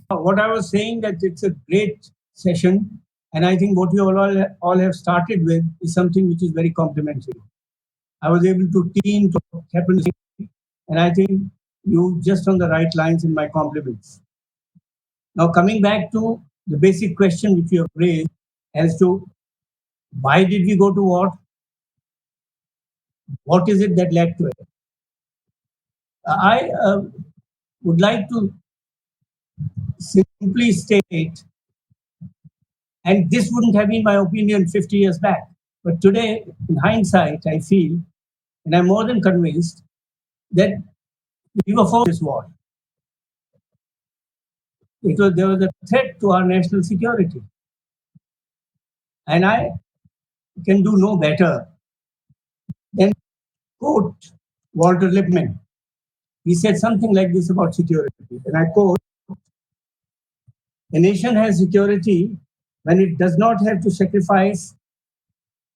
What I was saying that it's a great session, and I think what you all have started with is something which is very complimentary. I was able to team to what happened, and I think you just on the right lines in my compliments. Now coming back to the basic question which you have raised as to why did we go to war? What is it that led to it? I would like to simply state, and this wouldn't have been my opinion 50 years back, but today, in hindsight, I feel, and I'm more than convinced, that we were for this war. There was a threat to our national security. And I can do no better than quote Walter Lippmann. He said something like this about security, and I quote, "A nation has security when it does not have to sacrifice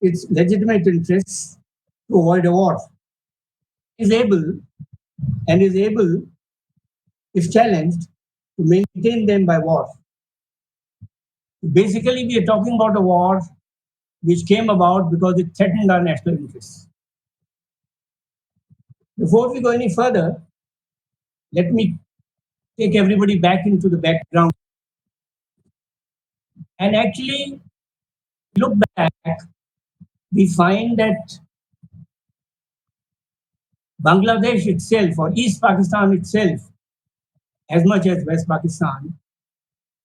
its legitimate interests to avoid a war. Is able is able, if challenged, to maintain them by war." Basically, we are talking about a war which came about because it threatened our national interests. Before we go any further, let me take everybody back into the background. And actually, look back, we find that Bangladesh itself, or East Pakistan itself, as much as West Pakistan,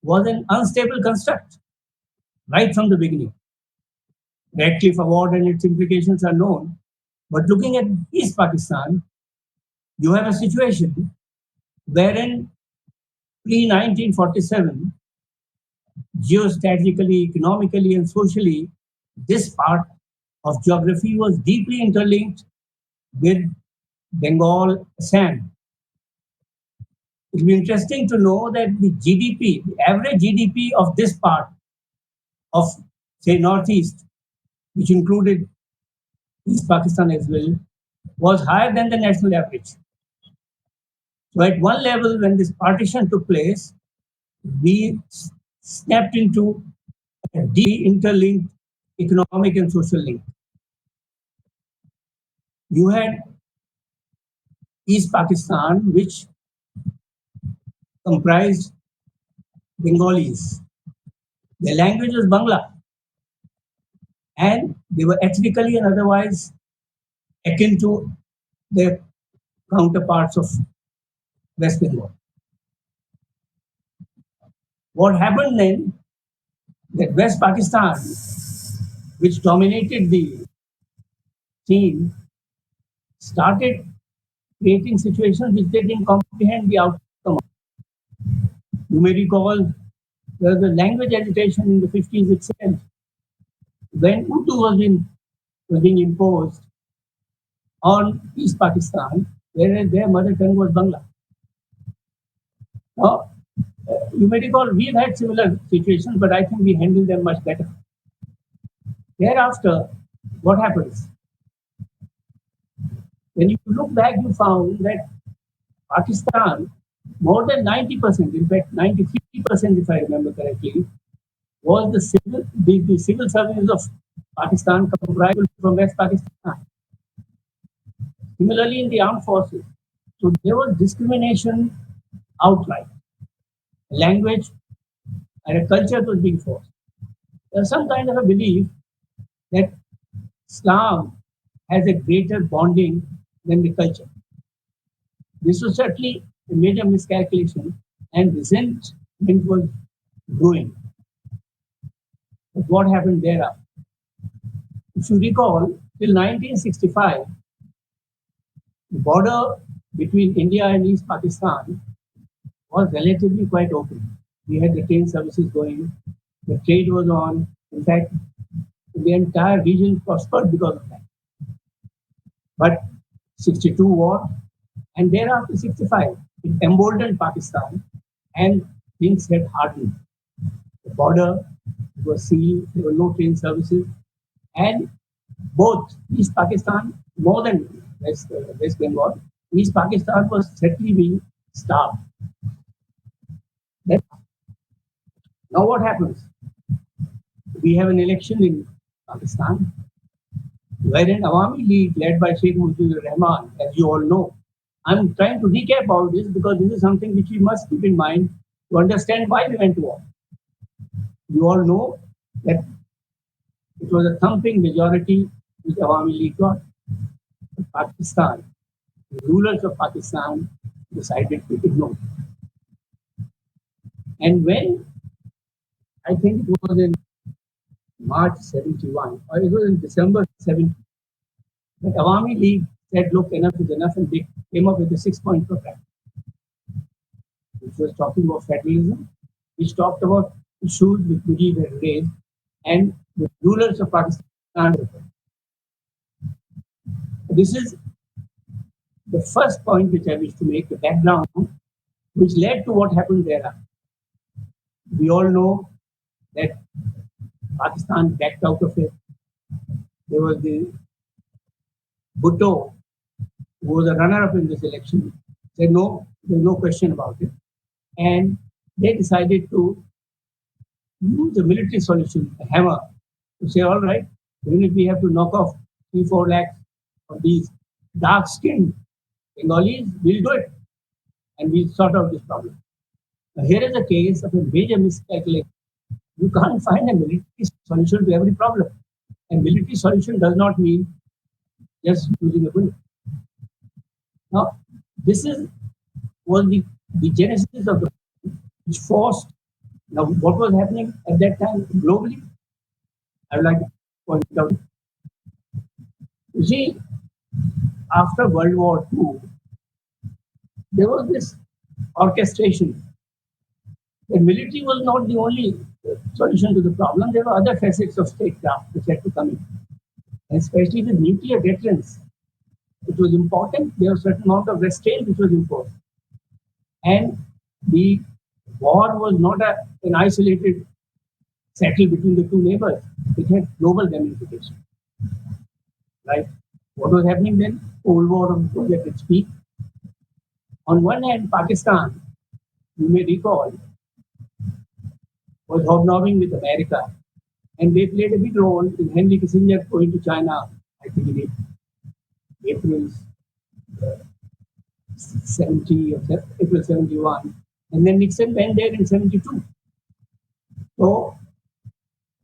was an unstable construct right from the beginning. Radcliffe Award and its implications are known. But looking at East Pakistan, you have a situation wherein pre 1947, geostrategically, economically, and socially, this part of geography was deeply interlinked with Bengal, Assam. It will be interesting to know that the GDP, the average GDP of this part of, say, Northeast, which included East Pakistan as well, was higher than the national average. So, at one level, when this partition took place, we snapped into a deep interlinked economic and social link. You had East Pakistan, which comprised Bengalis. Their language was Bangla, and they were ethnically and otherwise akin to their counterparts of West Bengal. What happened then, that West Pakistan, which dominated the scene, started creating situations which they didn't comprehend the outcome of. You may recall there was a language agitation in the 50s itself when Urdu was being imposed on East Pakistan, whereas their mother tongue was Bangla. Now, you may recall we've had similar situations, but I think we handle them much better. Thereafter, what happens? When you look back, you found that Pakistan, more than 90%, in fact 93% if I remember correctly, was the civil services of Pakistan comprised from West Pakistan. Similarly, in the armed forces, so there was discrimination outright. Language and a culture was being forced. There's some kind of a belief that Islam has a greater bonding than the culture. This was certainly a major miscalculation, and resentment was growing. But what happened thereafter? If you recall, till 1965, the border between India and East Pakistan was relatively quite open. We had the train services going, the trade was on. In fact, the entire region prospered because of that. But 62 war, and thereafter 65, it emboldened Pakistan, and things had hardened. The border was sealed, there were no train services, and both East Pakistan, more than West Bengal, East Pakistan was certainly being starved. That, now what happens? We have an election in Pakistan, wherein Awami League, led by Sheikh Mujibur Rahman, as you all know. I'm trying to recap all this because this is something which we must keep in mind to understand why we went to war. You all know that it was a thumping majority which Awami League got. Pakistan, the rulers of Pakistan decided to ignore. And when I think it was in March 71, or it was in December 70, the Awami League said, look, enough is enough, and they came up with a 6-point program, which was talking about federalism, which talked about issues which Mujib had raised, and the rulers of Pakistan. This is the first point which I wish to make, the background, which led to what happened thereafter. We all know that Pakistan backed out of it. There was the Bhutto, who was a runner-up in this election, said no, there's no question about it. And they decided to use the military solution, the hammer, to say, all right, even if we have to knock off 3-4 lakhs of these dark-skinned Bengalis, we'll do it. And we'll sort out this problem. Now, here is a case of a major miscalculation. You can't find a military solution to every problem. And military solution does not mean just using a bullet. Now, this was the genesis of the which forced. Now, what was happening at that time globally? I would like to point it out. You see, after World War II, there was this orchestration. The military was not the only solution to the problem. There were other facets of statecraft which had to come in, and especially with nuclear deterrence. It was important. There was a certain amount of restraint which was imposed. And the war was not an isolated settle between the two neighbors. It had global ramifications. Right? What was happening then? Cold War was at its peak. On one hand, Pakistan, you may recall, was hobnobbing with America, and they played a big role in Henry Kissinger going to China, I think in April 70 or April 71, and then Nixon went there in 72. So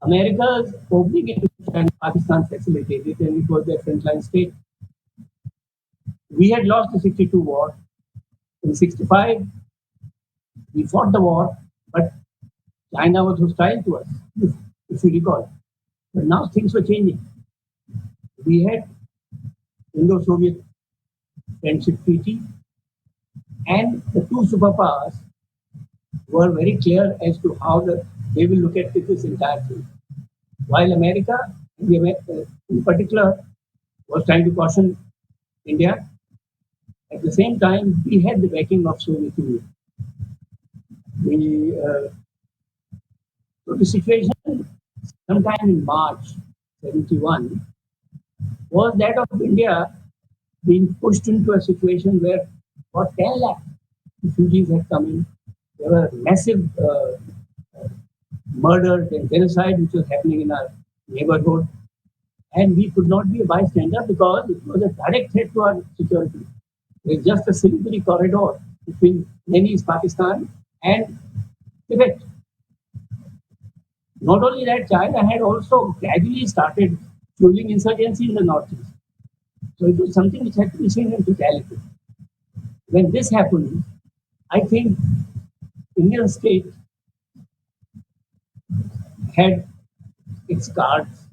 America's opening into China, Pakistan facilitated, and it was their frontline state. We had lost the 62 war. In 65, we fought the war, but China was hostile to us, if you recall. But now things were changing. We had Indo-Soviet Friendship Treaty, and the two superpowers were very clear as to how they will look at this entire thing. While America, in particular, was trying to caution India, at the same time, we had the backing of Soviet Union. So the situation sometime in March 71 was that of India being pushed into a situation where about 10 lakh refugees had come in. There were massive murders and genocide which was happening in our neighborhood. And we could not be a bystander because it was a direct threat to our security. There's just a Siliguri corridor between East Pakistan and Tibet. Not only that, China had also gradually started fueling insurgency in the northeast. So it was something which had to be seen in totality. When this happened, I think Indian state had its cards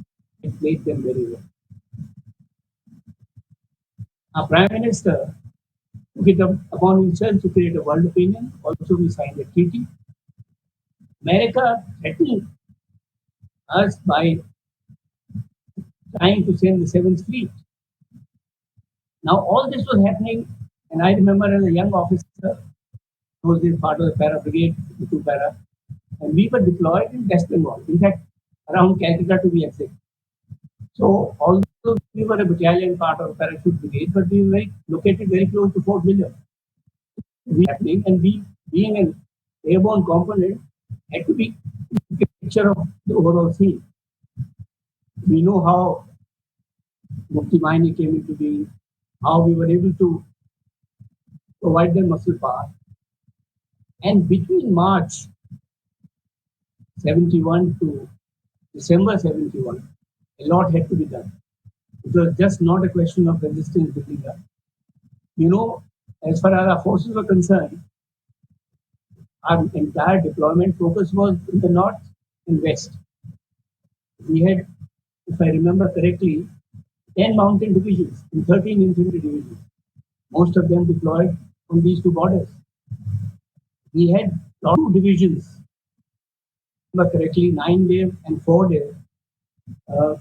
and played them very well. Our Prime Minister took it upon himself to create a world opinion. Also, we signed a treaty. America threatened us by trying to send the Seventh Fleet. Now, all this was happening, and I remember as a young officer, I was in part of the para brigade, the 2 para, and we were deployed in West Bengal, in fact, around Calcutta to be exact. So, although we were a battalion part of the parachute brigade, but we were located very close to Fort William. We happening, and we being airborne component had to be a picture of the overall scene. We know how Mukti Bahini came into being, how we were able to provide them muscle power. And between March 71 to December 71, a lot had to be done. It was just not a question of resistance building up. You know, as far as our forces were concerned, our entire deployment focus was in the north and west. We had, if I remember correctly, 10 mountain divisions and 13 infantry divisions, most of them deployed on these two borders. We had 2 divisions, if I remember correctly, 9 there and 4 there,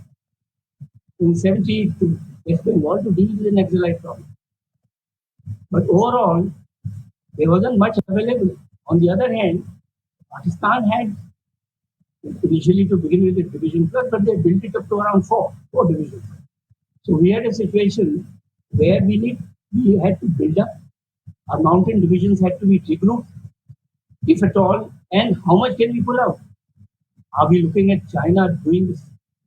in 70 to West Bengal to deal with the Naxalite problem. But overall, there wasn't much available. On the other hand, Pakistan had initially to begin with a division plus, but they built it up to around four divisions. So we had a situation where we had to build up. Our mountain divisions had to be regrouped, if at all, and how much can we pull out? Are we looking at China doing the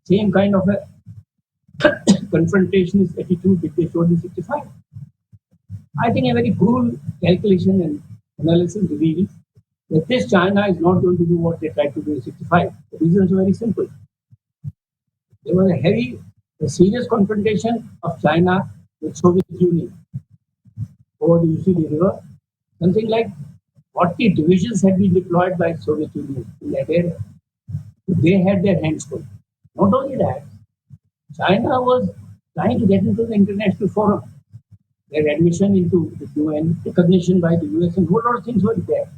same kind of a confrontationist attitude that they showed in 65? I think a very cool calculation and analysis reveals that this China is not going to do what they tried to do in 65. The reasons are very simple. There was a serious confrontation of China with Soviet Union over the Yuzhny River. Something like 40 divisions had been deployed by Soviet Union in that area. They had their hands full. Not only that, China was trying to get into the international forum. Their admission into the UN, recognition by the US, and a whole lot of things were there.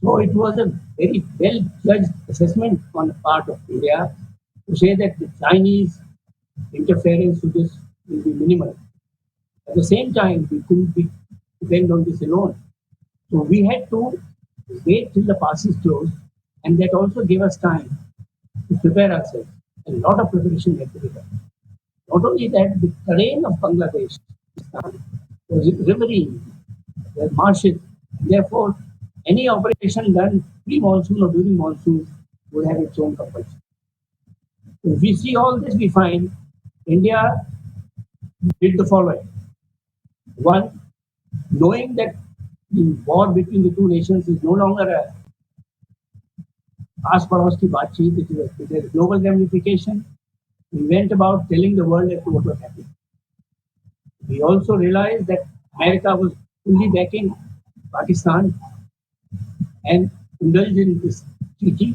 So it was a very well-judged assessment on the part of India to say that the Chinese interference with this will be minimal. At the same time, we couldn't depend on this alone. So we had to wait till the pass is closed, and that also gave us time to prepare ourselves. A lot of preparation had to be done. Not only that, the terrain of Bangladesh was riverine, there were marshes. Therefore, any operation done pre-monsoon or during monsoon would have its own compulsion. If we see all this, we find India did the following. One, knowing that the war between the two nations is no longer a Aas Pados ki baatcheet, it is a global ramification. We went about telling the world as to what was happening. We also realized that America was fully backing Pakistan and indulged in this treaty.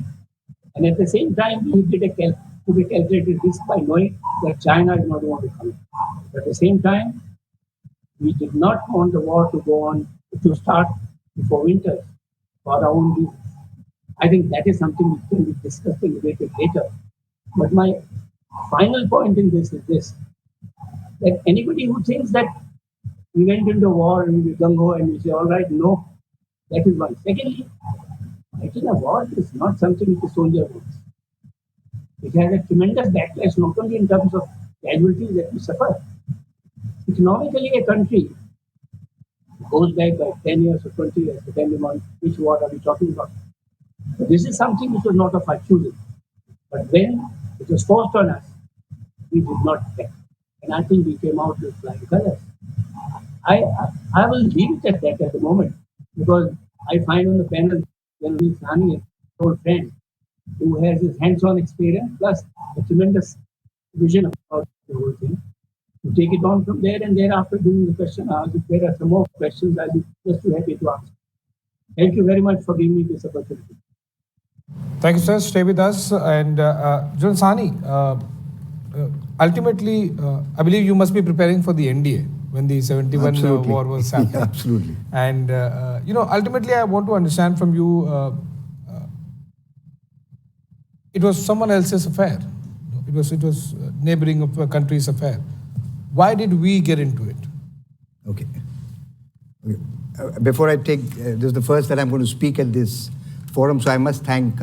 And at the same time, we did a calculated risk by knowing that China is not going to come. But at the same time, we did not want the war to go on, to start before winter for our own reasons. I think that is something which can be discussed and debated later. But my final point in this is this, that anybody who thinks that we went into war and we gung-ho and we say, all right, no, that is one. Secondly, fighting a war is not something which a soldier wants. It has a tremendous backlash, not only in terms of casualties that we suffer. Economically, a country goes back by 10 years or 20 years, depending on which war are we talking about. But this is something which was not of our choosing. But when it was forced on us, we did not back. And I think we came out with flying colors. I will leave it at that at the moment, because I find on the panel General Sani, an old friend, who has his hands-on experience plus a tremendous vision about the whole thing. To take it on from there, and thereafter during the question hours, if there are some more questions, I'll be just too happy to answer. Thank you very much for giving me this opportunity. Thank you, sir. Stay with us. And General Sani, ultimately, I believe you must be preparing for the NDA when the 71 war was happening. Yeah, absolutely. And, ultimately, I want to understand from you, it was someone else's affair. It was neighboring of a country's affair. Why did we get into it? Okay. Before I take, this is the first that I'm going to speak at this forum, so I must thank,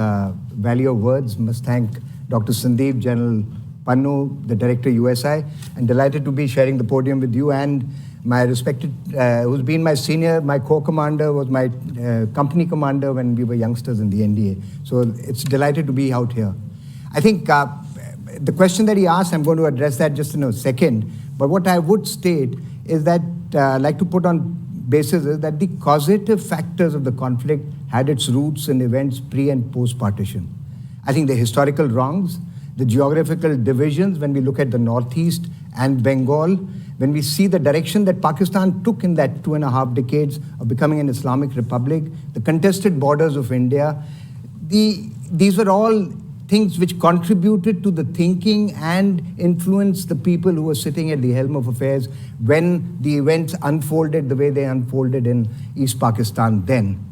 value of words, must thank Dr. Sandeep, General Pannu, the Director USI, and delighted to be sharing the podium with you and my respected, who's been my senior, my co-commander, was my company commander when we were youngsters in the NDA. So it's delighted to be out here. I think the question that he asked, I'm going to address that just in a second. But what I would state is that, like to put on basis is that the causative factors of the conflict had its roots in events pre and post partition. I think the historical wrongs, the geographical divisions, when we look at the Northeast and Bengal, when we see the direction that Pakistan took in that 2.5 decades of becoming an Islamic republic, the contested borders of India, these were all things which contributed to the thinking and influenced the people who were sitting at the helm of affairs when the events unfolded the way they unfolded in East Pakistan then.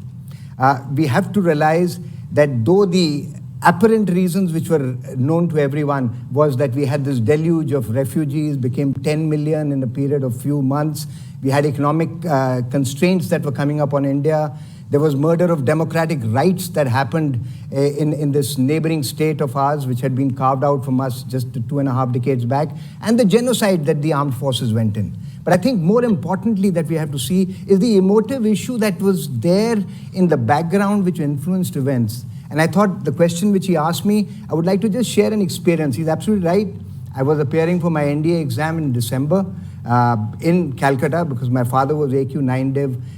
We have to realize that though the apparent reasons which were known to everyone was that we had this deluge of refugees, became 10 million in a period of few months. We had economic constraints that were coming up on India. There was murder of democratic rights that happened in this neighboring state of ours, which had been carved out from us just 2.5 decades back, and the genocide that the armed forces went in. But I think more importantly that we have to see is the emotive issue that was there in the background which influenced events. And I thought the question which he asked me, I would like to just share an experience. He's absolutely right. I was appearing for my NDA exam in December in Calcutta because my father was AQ 9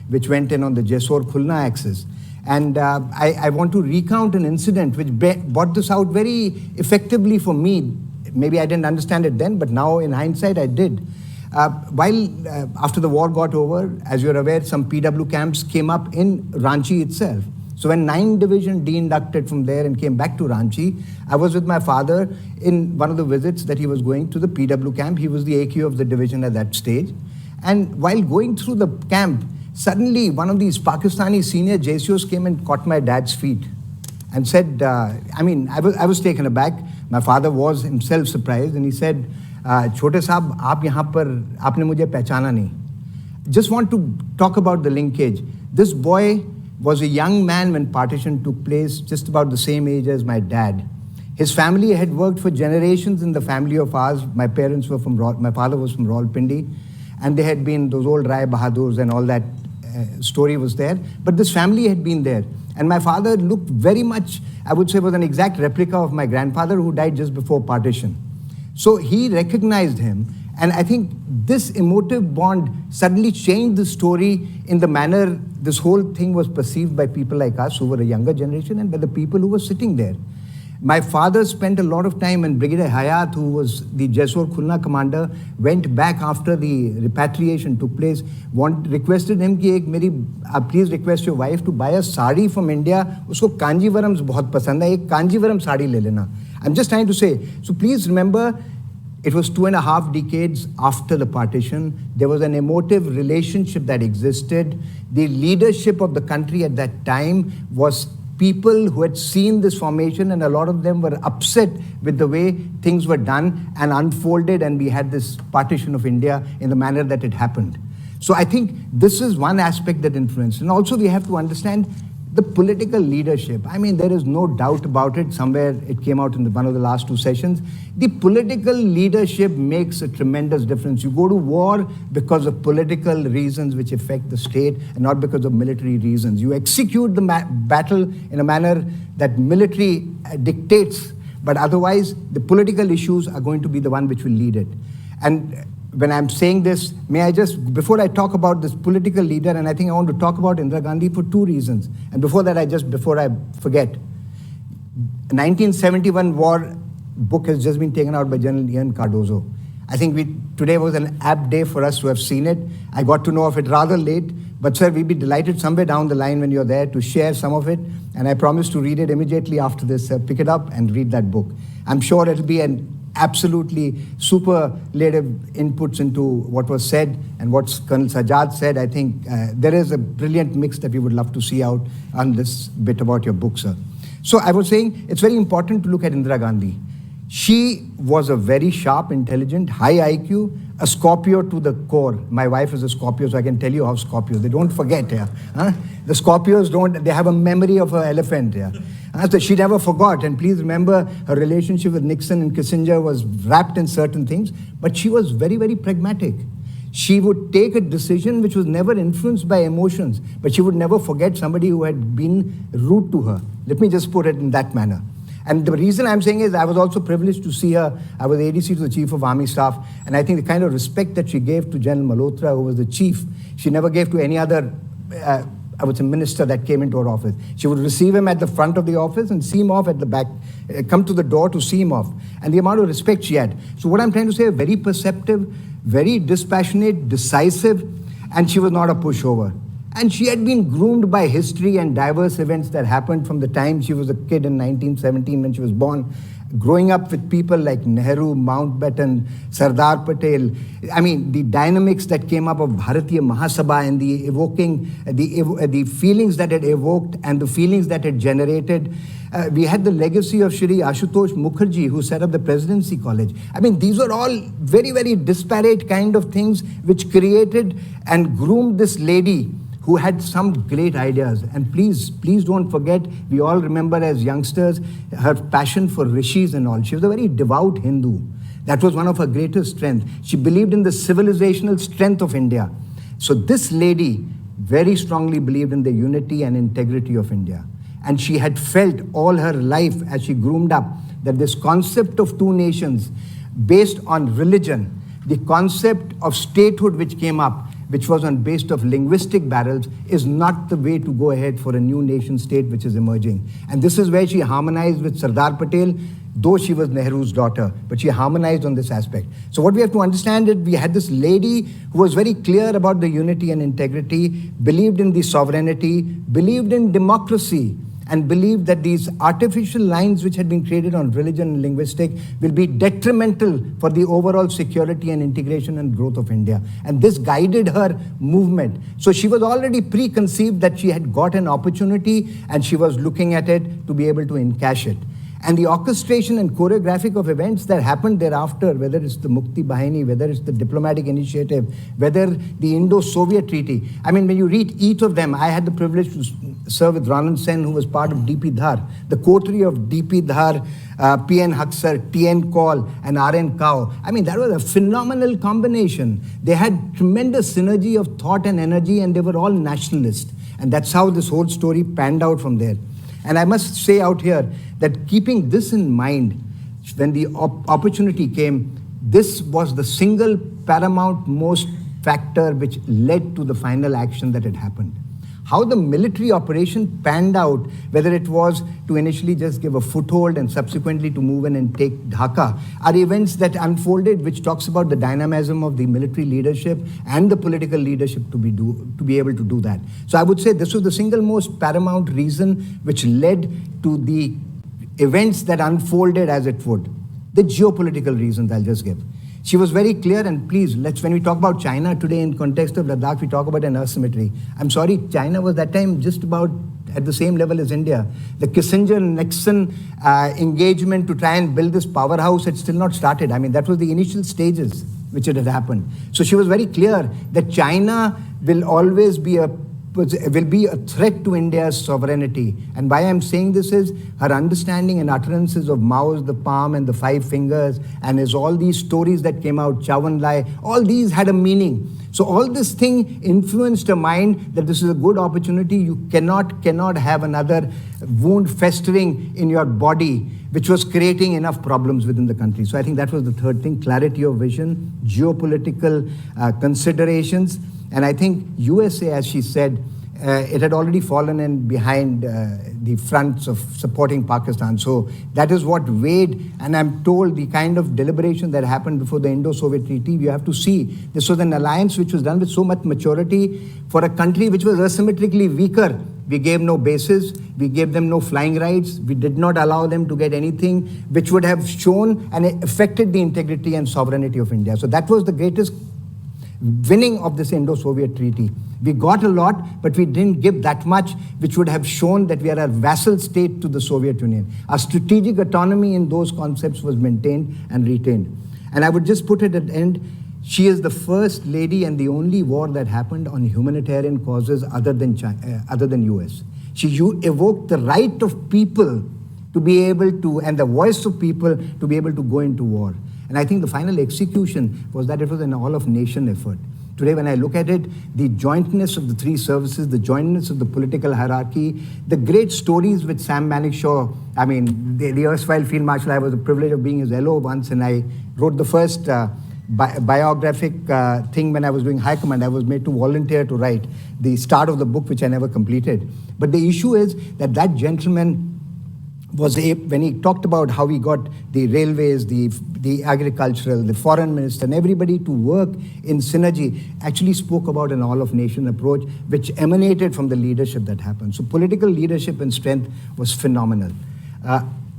which went in on the Jessore-Khulna axis. And I want to recount an incident which brought this out very effectively for me. Maybe I didn't understand it then, but now in hindsight I did. After the war got over, as you're aware, some PW camps came up in Ranchi itself. So when 9th Division de-inducted from there and came back to Ranchi, I was with my father in one of the visits that he was going to the PW camp. He was the AQ of the division at that stage. And while going through the camp, suddenly one of these Pakistani senior JCOs came and caught my dad's feet and said, I was taken aback. My father was himself surprised and he said, Chote Saab, aap yahan par, aapne mujhe pehchana nahi. Just want to talk about the linkage. This boy was a young man when partition took place, just about the same age as my dad. His family had worked for generations in the family of ours. My parents were my father was from Rawalpindi, and they had been those old Rai Bahadurs and all that story was there. But this family had been there. And my father looked very much, I would say, was an exact replica of my grandfather who died just before partition. So he recognized him. And I think this emotive bond suddenly changed the story in the manner this whole thing was perceived by people like us who were a younger generation and by the people who were sitting there. My father spent a lot of time, and Brigadier Hayat, who was the Jessore-Khulna commander, went back after the repatriation took place, requested him कि please request your wife to buy a sari from India. उसको कांजीवरम्स बहुत पसंद है, एक कांजीवरम साड़ी ले लेना. I'm just trying to say, so please remember, it was 2.5 decades after the partition. There was an emotive relationship that existed. The leadership of the country at that time was people who had seen this formation, and a lot of them were upset with the way things were done and unfolded, and we had this partition of India in the manner that it happened. So I think this is one aspect that influenced. And also we have to understand the political leadership. I mean, there is no doubt about it. Somewhere it came out in one of the last 2 sessions. The political leadership makes a tremendous difference. You go to war because of political reasons which affect the state and not because of military reasons. You execute the battle in a manner that military dictates, but otherwise the political issues are going to be the one which will lead it. And when I'm saying this, may I just, before I talk about this political leader, and I think I want to talk about Indira Gandhi for 2 reasons. And before I forget, 1971 war book has just been taken out by General Ian Cardozo. I think today was an apt day for us to have seen it. I got to know of it rather late, but sir, we'd be delighted somewhere down the line when you're there to share some of it. And I promise to read it immediately after this. Pick it up and read that book. I'm sure it'll be an absolutely superlative inputs into what was said and what Colonel Sajjad said. I think there is a brilliant mix that we would love to see out on this bit about your book, sir. So I was saying it's very important to look at Indira Gandhi. She was a very sharp, intelligent, high IQ, a Scorpio to the core. My wife is a Scorpio, so I can tell you how Scorpios, they don't forget. Yeah? Huh? The Scorpios they have a memory of an elephant. Yeah? So she never forgot. And please remember, her relationship with Nixon and Kissinger was wrapped in certain things, but she was very, very pragmatic. she would take a decision which was never influenced by emotions, but she would never forget somebody who had been rude to her. Let me just put it in that manner. And the reason I'm saying is I was also privileged to see her. I was ADC to the Chief of Army Staff, and I think the kind of respect that she gave to General Malhotra, who was the chief, she never gave to any other, I would say, minister that came into her office. She would receive him at the front of the office and see him off at the back, come to the door to see him off. And the amount of respect she had. So what I'm trying to say, very perceptive, very dispassionate, decisive, and she was not a pushover. And she had been groomed by history and diverse events that happened from the time she was a kid in 1917 when she was born, growing up with people like Nehru, Mountbatten, Sardar Patel. I mean, the dynamics that came up of Bharatiya Mahasabha and the evoking, the feelings that it evoked and the feelings that it generated. We had the legacy of Shri Ashutosh Mukherjee, who set up the Presidency College. I mean, these are all very, very disparate kind of things which created and groomed this lady who had some great ideas. And please don't forget, we all remember as youngsters, her passion for rishis and all. She was a very devout Hindu. That was one of her greatest strengths. She believed in the civilizational strength of India. So this lady very strongly believed in the unity and integrity of India. And she had felt all her life as she groomed up that this concept of two nations based on religion, the concept of statehood which came up, which was based of linguistic barrels, is not the way to go ahead for a new nation state which is emerging. And this is where she harmonized with Sardar Patel, though she was Nehru's daughter, but she harmonized on this aspect. So what we have to understand is we had this lady who was very clear about the unity and integrity, believed in the sovereignty, believed in democracy, and believed that these artificial lines which had been created on religion and linguistic will be detrimental for the overall security and integration and growth of India. And this guided her movement. So she was already preconceived that she had got an opportunity and she was looking at it to be able to encash it. And the orchestration and choreographic of events that happened thereafter, whether it's the Mukti Bahini, whether it's the diplomatic initiative, whether the Indo-Soviet treaty. I mean, when you read each of them, I had the privilege to serve with Ranand Sen, who was part of DP Dhar. The coterie of DP Dhar, PN Haksar, TN Kaul, and RN Kao. I mean, that was a phenomenal combination. They had tremendous synergy of thought and energy, and they were all nationalist. And that's how this whole story panned out from there. And I must say out here that keeping this in mind, when the opportunity came, this was the single paramount most factor which led to the final action that had happened. How the military operation panned out, whether it was to initially just give a foothold and subsequently to move in and take Dhaka, are events that unfolded, which talks about the dynamism of the military leadership and the political leadership to be able to do that. So I would say this was the single most paramount reason which led to the events that unfolded as it would. The geopolitical reasons I'll just give. She was very clear, and please, when we talk about China today in context of Ladakh, we talk about an asymmetry. I'm sorry, China was that time just about at the same level as India. The Kissinger-Nixon engagement to try and build this powerhouse had still not started. I mean, that was the initial stages which it had happened. So she was very clear that China will always be a threat to India's sovereignty. And why I'm saying this is her understanding and utterances of Mao's The Palm and the Five Fingers, and all these stories that came out, Chow and Lai, all these had a meaning. So all this thing influenced her mind that this is a good opportunity. You cannot have another wound festering in your body, which was creating enough problems within the country. So I think that was the third thing, clarity of vision, geopolitical considerations. And I think USA, as she said, it had already fallen in behind the fronts of supporting Pakistan. So that is what weighed, and I'm told the kind of deliberation that happened before the Indo-Soviet Treaty, you have to see, this was an alliance which was done with so much maturity for a country which was asymmetrically weaker. We gave no bases, we gave them no flying rights, we did not allow them to get anything which would have shown and affected the integrity and sovereignty of India. So that was the greatest winning of this Indo-Soviet treaty. We got a lot, but we didn't give that much, which would have shown that we are a vassal state to the Soviet Union. Our strategic autonomy in those concepts was maintained and retained. And I would just put it at the end, she is the first lady and the only war that happened on humanitarian causes other than US. She evoked the right of people to be able to, and the voice of people to be able to go into war. And I think the final execution was that it was an all-of-nation effort. Today, when I look at it, the jointness of the three services, the jointness of the political hierarchy, the great stories which Sam Malikshaw, I mean, the erstwhile Field Marshal, I was the privilege of being his LO once, and I wrote the first biographic thing when I was doing High Command. I was made to volunteer to write the start of the book, which I never completed. But the issue is that that gentleman was when he talked about how he got the railways, the agricultural, the foreign minister, and everybody to work in synergy, actually spoke about an all-of-nation approach, which emanated from the leadership that happened. So political leadership and strength was phenomenal.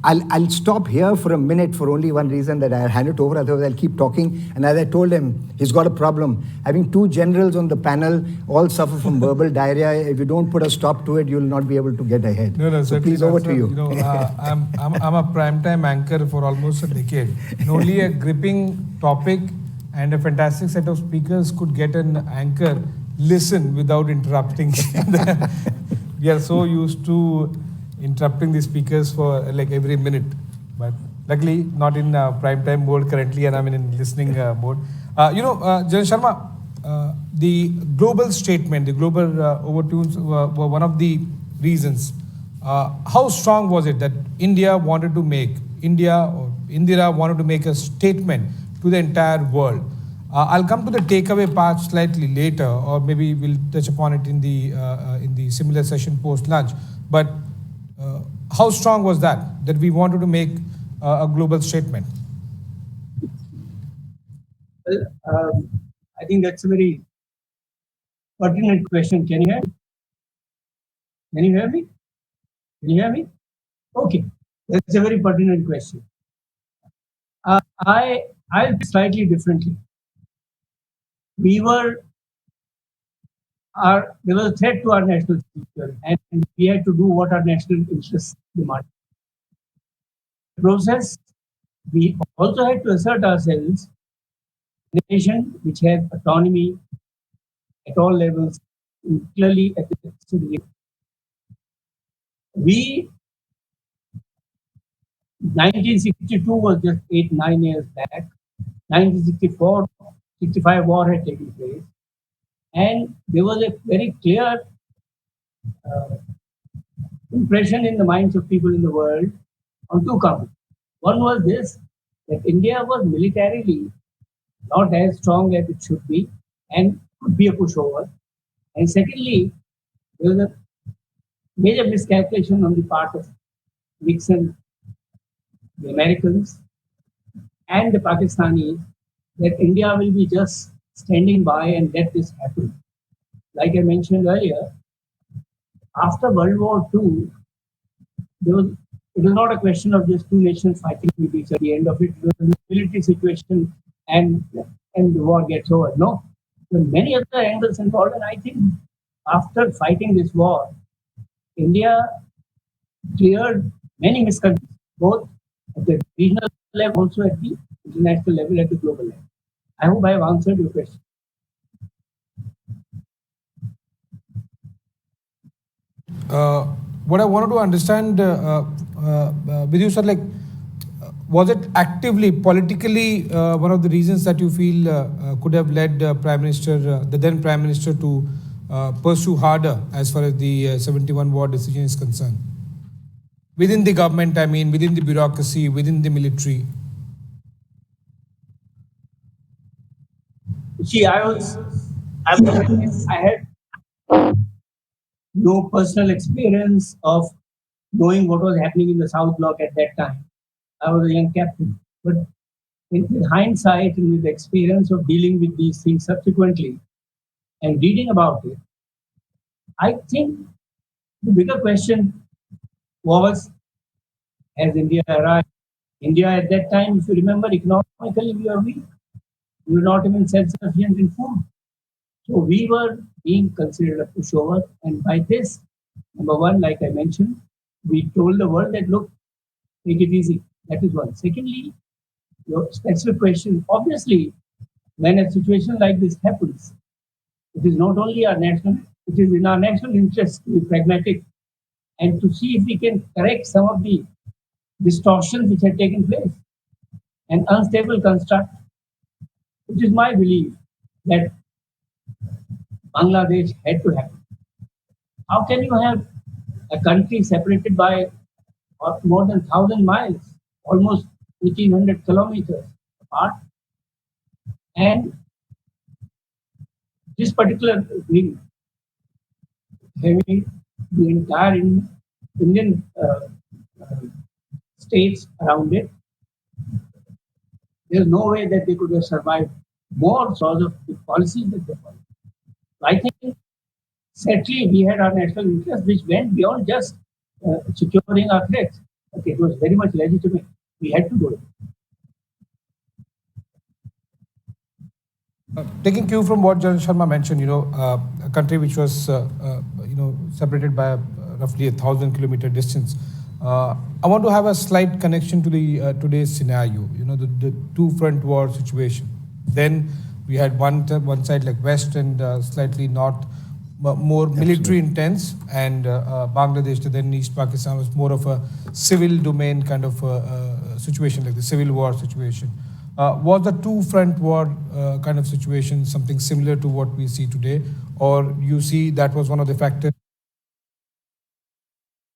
I'll stop here for a minute for only one reason, that I'll hand it over, otherwise I'll keep talking. And as I told him, he's got a problem. Having two generals on the panel all suffer from verbal diarrhea. If you don't put a stop to it, you'll not be able to get ahead. No, so please, over to you. I'm a primetime anchor for almost a decade. And only a gripping topic and a fantastic set of speakers could get an anchor listen without interrupting. We are so used to interrupting the speakers for like every minute, but luckily not in prime time mode currently, and I'm in listening mode. General Sharma, the global statement, the global overtones were one of the reasons. How strong was it that Indira wanted to make a statement to the entire world? I'll come to the takeaway part slightly later, or maybe we'll touch upon it in the similar session post lunch. But how strong was that we wanted to make a global statement? Well, I think that's a very pertinent question. Can you hear me? Can you hear me? Can you hear me? Okay, that's a very pertinent question. I slightly differently. There was a threat to our national security, and we had to do what our national interests demanded. In the process, we also had to assert ourselves in a nation which has autonomy at all levels, clearly at the city. We 1962 was just 8-9 years back. 1964-65 war had taken place. And there was a very clear impression in the minds of people in the world on two counts. One was this, that India was militarily not as strong as it should be and could be a pushover. And secondly, there was a major miscalculation on the part of Nixon, the Americans, and the Pakistanis, that India will be just standing by and let this happen. Like I mentioned earlier, after World War II, it was not a question of just two nations fighting with each other. At the end of it, was a military situation and the war gets over. No, there were many other angles involved, and I think after fighting this war, India cleared many misconceptions, both at the regional level, also at the international level, at the global level. I hope I have answered your question. What I wanted to understand with you, sir, was it actively, politically, one of the reasons that you feel could have led the then Prime Minister, to pursue harder as far as the 71 war decision is concerned? Within the government, I mean, within the bureaucracy, within the military? See, I had no personal experience of knowing what was happening in the South Bloc at that time. I was a young captain. But with hindsight and with the experience of dealing with these things subsequently and reading about it, I think the bigger question was, has India arrived? India at that time, if you remember, economically we were weak. We were not even self-sufficient in food. So we were being considered a pushover. And by this, number one, like I mentioned, we told the world that, look, take it easy. That is one. Secondly, your specific question, obviously, when a situation like this happens, it is not only it is in our national interest to be pragmatic and to see if we can correct some of the distortions which had taken place. An unstable construct, which is my belief that Bangladesh had to happen. How can you have a country separated by more than 1,000 miles, almost 1,800 kilometers apart, and this particular agreement having the entire Indian uh, states around it, there's no way that they could have survived more because of the policies that they followed. I think certainly we had our national interest, which went beyond just securing our threats. Okay, it was very much legitimate. We had to do it. Taking cue from what Jan Sharma mentioned, a country which was, separated by roughly 1,000-kilometer distance. I want to have a slight connection to the today's scenario. The two-front war situation. Then we had one side like West and slightly North, more military intense, and Bangladesh, then East Pakistan was more of a civil domain kind of situation, like the civil war situation. Was the two-front war kind of situation something similar to what we see today, or you see that was one of the factors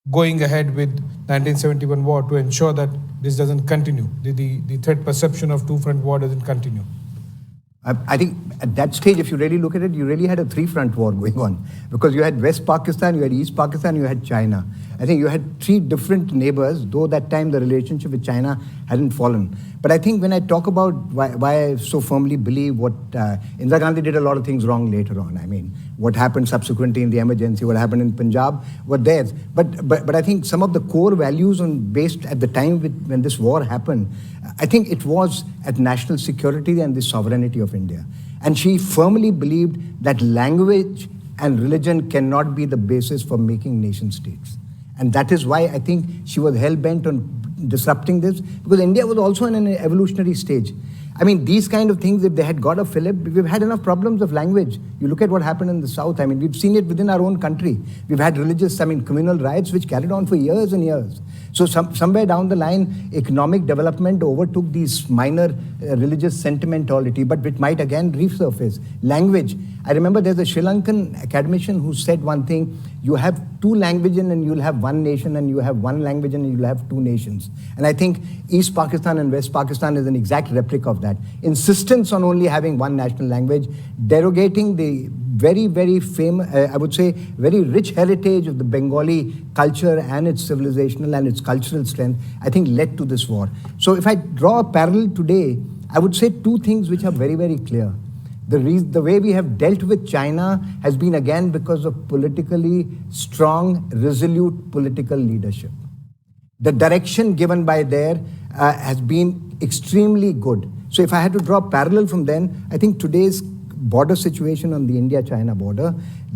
going ahead with 1971 war to ensure that this doesn't continue, the threat perception of two-front war doesn't continue? I think at that stage, if you really look at it, you really had a three-front war going on, because you had West Pakistan, you had East Pakistan, you had China. I think you had three different neighbors, though that time the relationship with China hadn't fallen. But I think when I talk about why I so firmly believe what Indira Gandhi did a lot of things wrong later on. I mean, what happened subsequently in the emergency, what happened in Punjab, were theirs. But I think some of the core values based at the time when this war happened, I think it was at national security and the sovereignty of India. And she firmly believed that language and religion cannot be the basis for making nation states. And that is why I think she was hell-bent on disrupting this, because India was also in an evolutionary stage. I mean, these kind of things, if they had got a fillip, we've had enough problems of language. You look at what happened in the South. I mean, we've seen it within our own country. We've had communal riots which carried on for years and years. So somewhere down the line, economic development overtook these minor religious sentimentality, but it might again resurface. Language. I remember there's a Sri Lankan academician who said one thing: you have two languages and you'll have one nation, and you have one language and you'll have two nations. And I think East Pakistan and West Pakistan is an exact replica of that. Insistence on only having one national language, derogating the very, very famous, I would say, very rich heritage of the Bengali culture and its civilizational and its cultural strength, I think led to this war. So if I draw a parallel today, I would say two things which are very, very clear. The way we have dealt with China has been again because of politically strong, resolute political leadership. The direction given by there has been extremely good. So if I had to draw a parallel from then, I think today's border situation on the India-China border,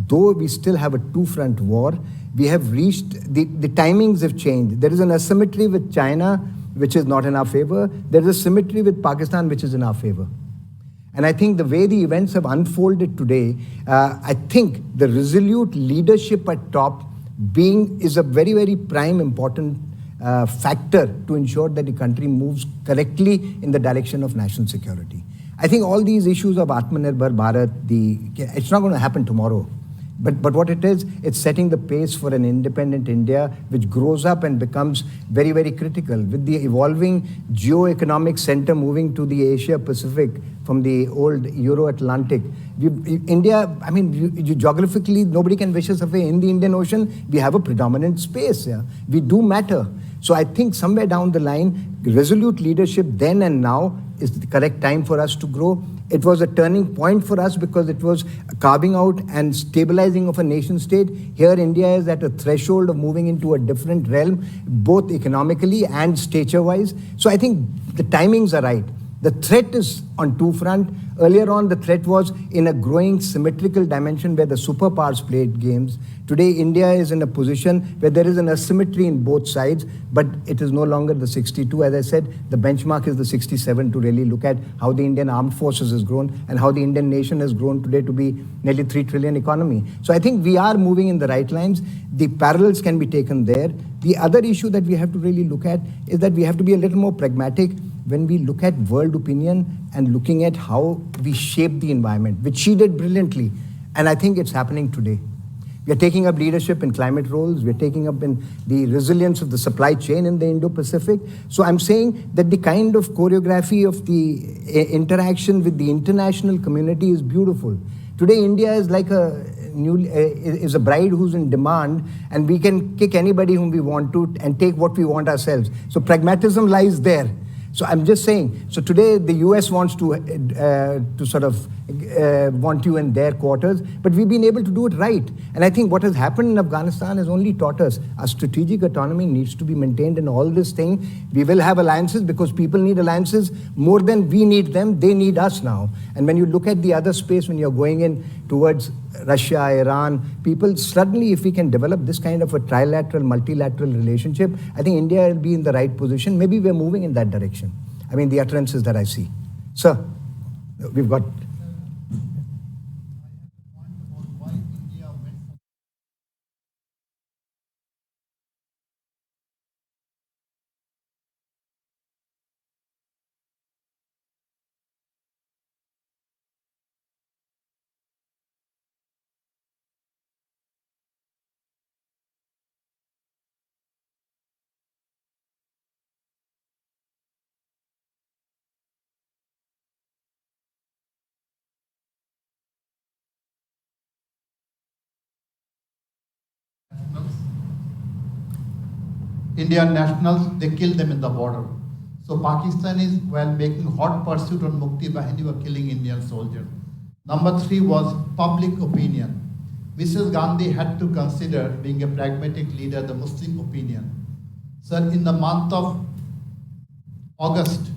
though we still have a two-front war, we have reached, the timings have changed. There is an asymmetry with China, which is not in our favor. There is a symmetry with Pakistan, which is in our favor. And I think the way the events have unfolded today, I think the resolute leadership at top is a very, very prime important factor to ensure that the country moves correctly in the direction of national security. I think all these issues of Atmanirbhar Bharat, it's not going to happen tomorrow. But what it is, it's setting the pace for an independent India which grows up and becomes very, very critical. With the evolving geo-economic center moving to the Asia-Pacific from the old Euro-Atlantic, India, I mean, geographically, nobody can wish us away. In the Indian Ocean, we have a predominant space. Yeah? We do matter. So I think somewhere down the line, resolute leadership then and now is the correct time for us to grow. It was a turning point for us because it was carving out and stabilizing of a nation state. Here, India is at a threshold of moving into a different realm, both economically and stature-wise. So I think the timings are right. The threat is on two fronts. Earlier on, the threat was in a growing symmetrical dimension where the superpowers played games. Today, India is in a position where there is an asymmetry in both sides, but it is no longer the 62. As I said, the benchmark is the 67 to really look at how the Indian armed forces has grown and how the Indian nation has grown today to be nearly 3 trillion economy. So I think we are moving in the right lines. The parallels can be taken there. The other issue that we have to really look at is that we have to be a little more pragmatic when we look at world opinion and looking at how we shape the environment, which she did brilliantly. And I think it's happening today. We are taking up leadership in climate roles. We're taking up in the resilience of the supply chain in the Indo-Pacific. So I'm saying that the kind of choreography of the interaction with the international community is beautiful. Today, India is like is a bride who's in demand, and we can kick anybody whom we want to and take what we want ourselves. So pragmatism lies there. So I'm just saying, so today the US wants to sort of want you in their quarters, but we've been able to do it right. And I think what has happened in Afghanistan has only taught us our strategic autonomy needs to be maintained in all this thing. We will have alliances because people need alliances more than we need them. They need us now. And when you look at the other space, when you're going in towards Russia, Iran, people suddenly, if we can develop this kind of a trilateral, multilateral relationship, I think India will be in the right position. Maybe we're moving in that direction. I mean, the utterances that I see. Sir, we've got... Indian nationals, they killed them in the border. So Pakistanis, while making hot pursuit on Mukti Bahini, were killing Indian soldiers. Number 3 was public opinion. Mrs. Gandhi had to consider, being a pragmatic leader, the Muslim opinion. Sir, in the month of August,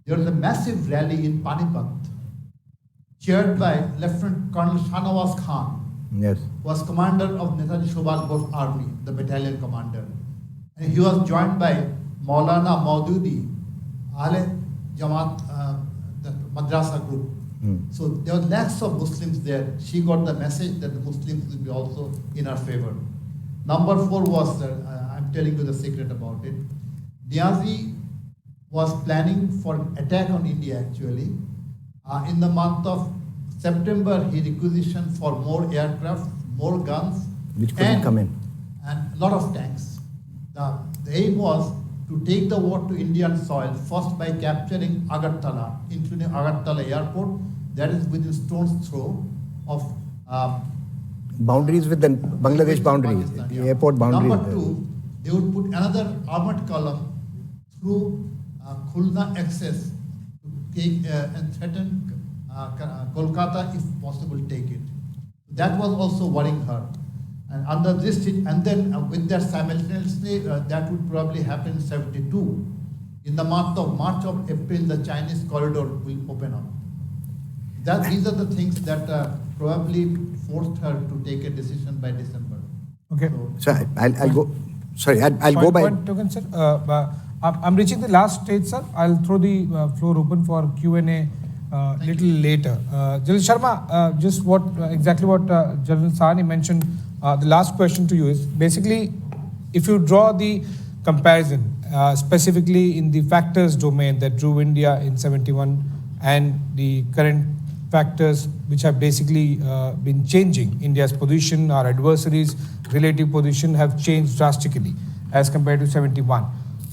there was a massive rally in Panipat, chaired by Lieutenant Colonel Shahnawaz Khan, Yes. who was commander of Netaji Subhash Bose Army, the battalion commander. And he was joined by Maulana Maududi, Ahle Jamaat, the Madrasa group. So there were lakhs of Muslims there. She got the message that the Muslims will be also in her favor. Number 4 was, I'm telling you the secret about it. Niazi was planning for an attack on India actually. In the month of September, he requisitioned for more aircraft, more guns, Which couldn't come in. and a lot of tanks. The aim was to take the war to Indian soil, first by capturing Agartala, including Agartala airport, that is within stone's throw of Boundaries with the Bangladesh with boundary, Pakistan, the yeah. airport boundary. Number 2, they would put another armored column through Khulna access to take and threaten Kolkata, if possible, take it. That was also worrying her. And under this, and then with that simultaneously, that would probably happen in 72. In the month of March or April, the Chinese corridor will open up. These are the things that probably forced her to take a decision by December. Okay. So I'll go. Sorry, I'll go by. Point taken, sir. I'm reaching the last stage, sir. I'll throw the floor open for Q&A little later. General Sharma, just exactly what General Sahni mentioned. The last question to you is basically, if you draw the comparison, specifically in the factors domain that drew India in 71 and the current factors which have basically been changing India's position, our adversaries' relative position have changed drastically as compared to 71.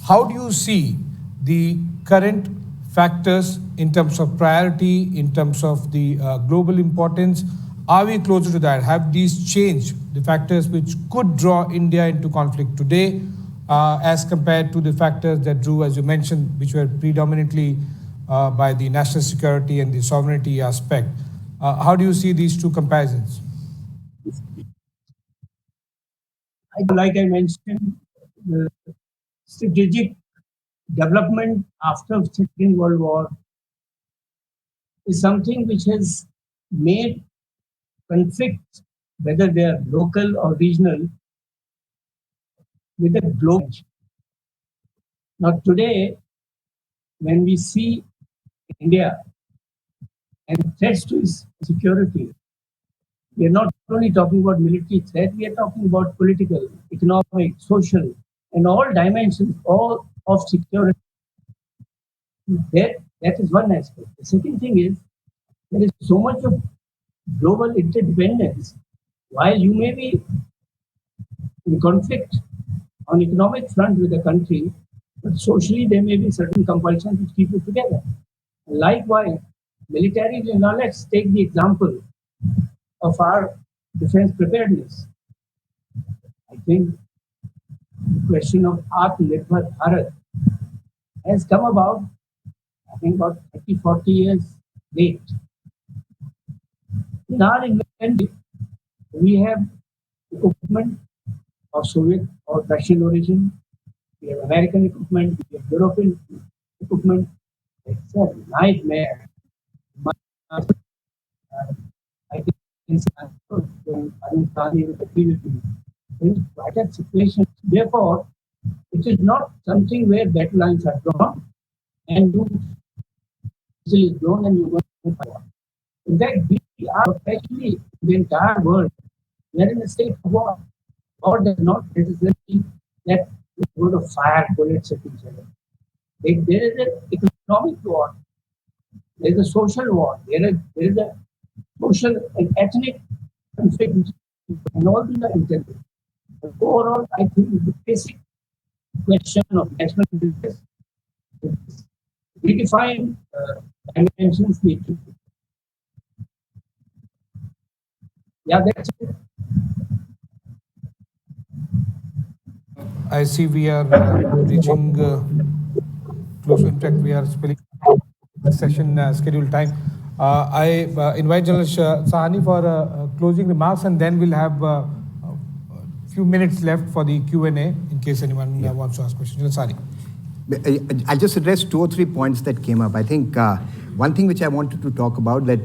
How do you see the current factors in terms of priority, in terms of the global importance? Are we closer to that? Have these changed the factors which could draw India into conflict today as compared to the factors that drew, as you mentioned, which were predominantly by the national security and the sovereignty aspect? How do you see these two comparisons? Like I mentioned, the strategic development after Second World War is something which has made conflicts, whether they are local or regional, with a global. Now today, when we see India and threats to its security, we are not only talking about military threat, we are talking about political, economic, social, and all dimensions, all of security. That is one aspect. The second thing is, there is so much of global interdependence, while you may be in conflict on economic front with the country, but socially there may be certain compulsions which keep you together. Likewise, militarily, now let's take the example of our defense preparedness. I think the question of Atmanirbhar Bharat has come about, I think, about 30, 40 years late. In our inventory, we have equipment of Soviet or Russian origin, we have American equipment, we have European equipment. It's a nightmare. Uh, I think Arun Sani will agree with me. It's quite a situation. Therefore, it is not something where battle lines are drawn and you is drawn and you go to war. In fact, we are actually the entire world. We are in a state of war. War does not necessarily that we go to fire bullets at each other. There is an economic war. There is a social war. There is a social and ethnic conflict, and all these are intended. But overall, I think the basic question of national interest is redefine dimensions need to. Yeah, that's it. I see we are reaching close. In fact, we are spilling the session scheduled time. I invite Journalist Sahani for closing remarks, and then we'll have a few minutes left for the Q&A in case anyone wants to ask questions. Journalist Sahani. I'll just address 2 or 3 points that came up. I think one thing which I wanted to talk about that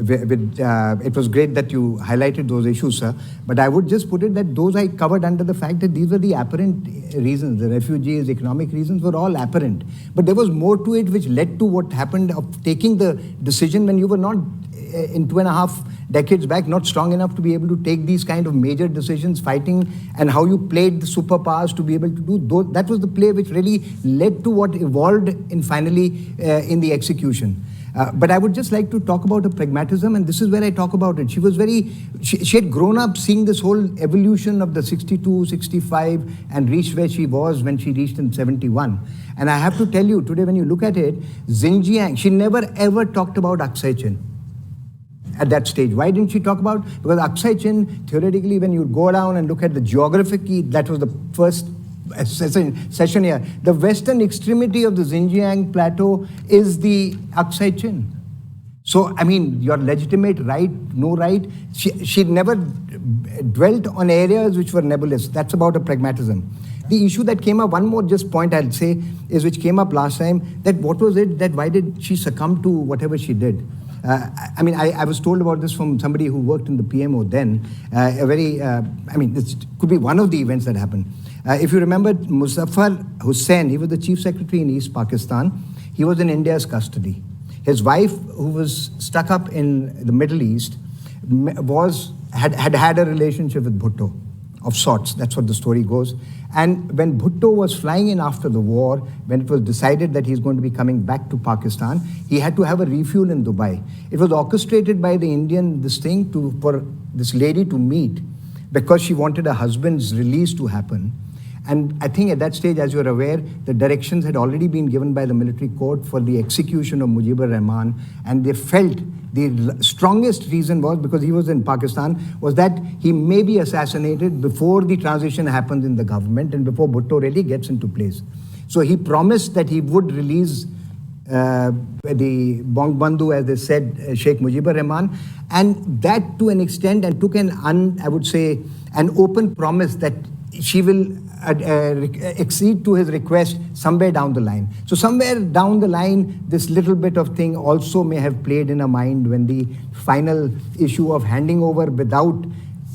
it was great that you highlighted those issues, sir. But I would just put it that those I covered under the fact that these were the apparent reasons. The refugees, economic reasons were all apparent. But there was more to it which led to what happened of taking the decision when you were not in 2.5 decades back, not strong enough to be able to take these kind of major decisions, fighting, and how you played the superpowers to be able to do those. That was the play which really led to what evolved in finally in the execution. But I would just like to talk about her pragmatism, and this is where I talk about it. She was she had grown up seeing this whole evolution of the 62, 65, and reached where she was when she reached in 71. And I have to tell you, today when you look at it, Xinjiang, she never ever talked about Aksai Chin at that stage. Why didn't she talk about? Because Aksai Chin, theoretically, when you go down and look at the geographically, that was the first session here. The western extremity of the Xinjiang plateau is the Aksai Chin. So, I mean, your legitimate right, no right, she never dwelt on areas which were nebulous. That's about a pragmatism. The issue that came up, one more just point I'll say, is which came up last time, that what was it, that why did she succumb to whatever she did? I mean, I was told about this from somebody who worked in the PMO then. This could be one of the events that happened. If you remember, Muzaffar Hussain, he was the chief secretary in East Pakistan. He was in India's custody. His wife, who was stuck up in the Middle East, had a relationship with Bhutto of sorts. That's what the story goes. And when Bhutto was flying in after the war, when it was decided that he's going to be coming back to Pakistan, he had to have a refuel in Dubai. It was orchestrated by the Indian, for this lady to meet because she wanted her husband's release to happen. And I think at that stage, as you're aware, the directions had already been given by the military court for the execution of Mujibur Rahman. And they felt the strongest reason was, because he was in Pakistan, was that he may be assassinated before the transition happens in the government and before Bhutto really gets into place. So he promised that he would release the Bangabandhu, as they said, Sheikh Mujibur Rahman, and that to an extent, and took an open promise that she will accede to his request somewhere down the line. So somewhere down the line, this little bit of thing also may have played in her mind when the final issue of handing over without,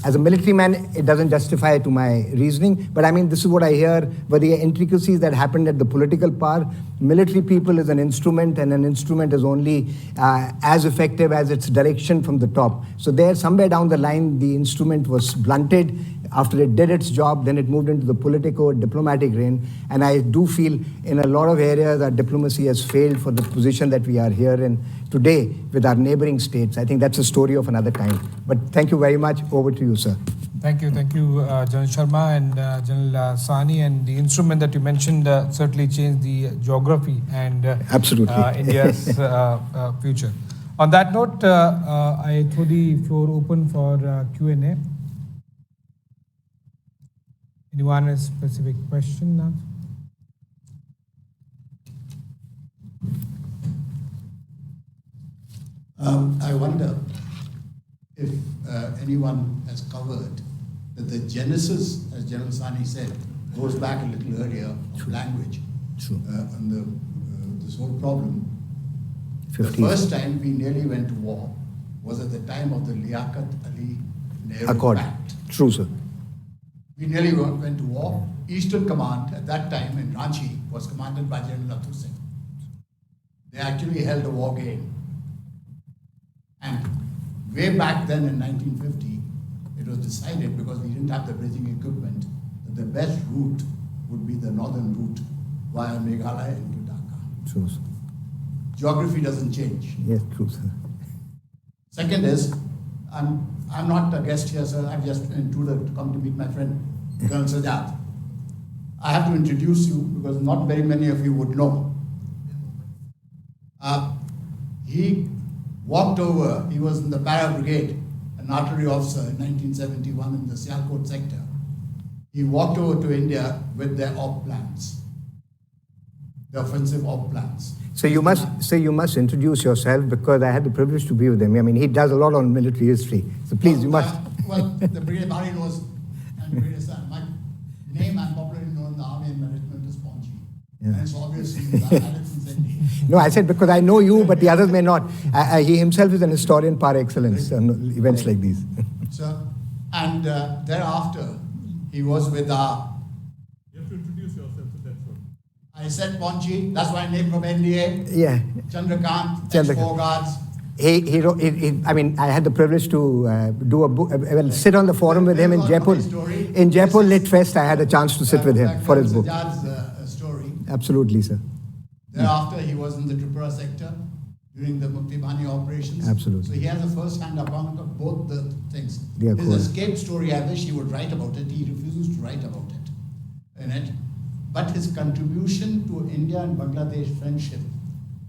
as a military man, it doesn't justify to my reasoning, but I mean, this is what I hear, were the intricacies that happened at the political power. Military people is an instrument, and an instrument is only as effective as its direction from the top. So there, somewhere down the line, the instrument was blunted. After it did its job, then it moved into the political, diplomatic reign. And I do feel in a lot of areas our diplomacy has failed for the position that we are here in today with our neighboring states. I think that's a story of another time. But thank you very much. Over to you, sir. Thank you, General Sharma and General Sahni. And the instrument that you mentioned certainly changed the geography and Absolutely. India's future. On that note, I throw the floor open for Q&A. Anyone has a specific question now? I wonder if anyone has covered that the genesis, as General Sahni said, goes back a little earlier of language. True. And this whole problem. 50s. The first time we nearly went to war was at the time of the Liaquat Ali Nehru Accord. Pact. True, sir. We nearly went to war. Eastern Command at that time in Ranchi was commanded by General Atul Singh. They actually held a war game. And way back then in 1950, it was decided, because we didn't have the bridging equipment, that the best route would be the northern route via Meghalaya into Dhaka. True, sir. Geography doesn't change. Yes, true, sir. Second is, I'm not a guest here, sir. I'm just an intruder to come to meet my friend, Colonel Sajjad. I have to introduce you because not very many of you would know. He walked over, he was in the Para Brigade, an artillery officer in 1971 in the Sialkot sector. He walked over to India with their op plans, the offensive op plans. So you must introduce yourself, because I had the privilege to be with him. I mean, he does a lot on military history. So please, you must. Well, the Brigadier Bari knows, and Brigadier Sir, my name I'm popularly known in the army and management is Ponchi. Yeah. And it's obvious I had it since ND. No, I said because I know you, but the others may not. He himself is an historian par excellence on events like these. So, and thereafter, he was with our. You have to introduce yourself to that one. I said Ponchi, that's my name from NDA. Yeah. Chandrakant, Chandrakant. Four Guards. He wrote, I mean, I had the privilege to do a book, sit on the forum with him in Jaipur. In Jaipur Lit Fest, I had a chance to sit with him for his book. Sajjad's story. Absolutely, sir. Thereafter, he was in the Tripura sector during the Mukti Bahani operations. Absolutely. So he has a first-hand account of both the things. Yeah, His cool. escape story, I wish he would write about it. He refuses to write about it in it. But his contribution to India and Bangladesh friendship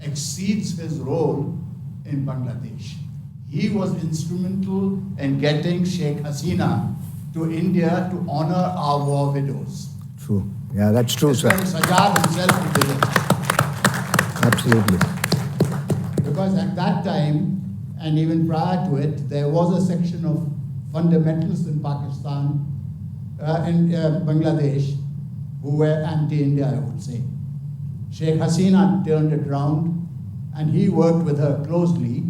exceeds his role in Bangladesh. He was instrumental in getting Sheikh Hasina to India to honor our war widows. True. Yeah, that's true, sir. Sajjad himself did it. Absolutely. Because at that time, and even prior to it, there was a section of fundamentalists in Pakistan, in Bangladesh, who were anti-India, I would say. Sheikh Hasina turned it round, and he worked with her closely,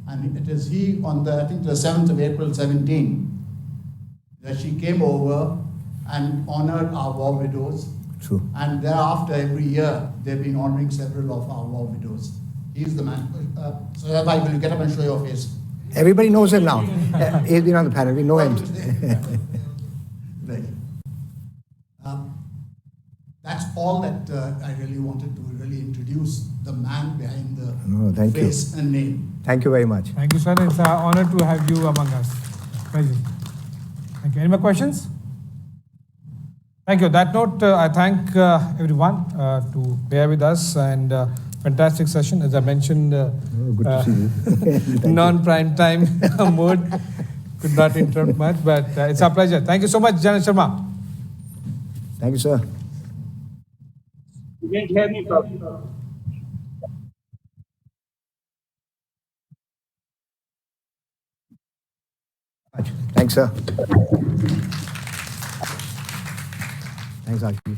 and it is he on the, I think the 7th of April 17, that she came over and honored our war widows. True. And thereafter, every year, they've been honoring several of our war widows. He's the man. So Rabbi, will you get up and show your face? Everybody knows him now. He's been on the panel. We know him. Right. That's all that I really wanted to really introduce the man behind the No, thank you. face and name. Thank you very much. Thank you, sir. It's an honor to have you among us. Pleasure. Thank you. Any more questions? Thank you. On that note, I thank everyone to bear with us, and fantastic session. As I mentioned, good to see you. non-prime time mode. Could not interrupt much, but it's our pleasure. Thank you so much, General Sharma. Thank you, sir. You didn't hear me properly. Thanks, sir. Thanks, Ashish.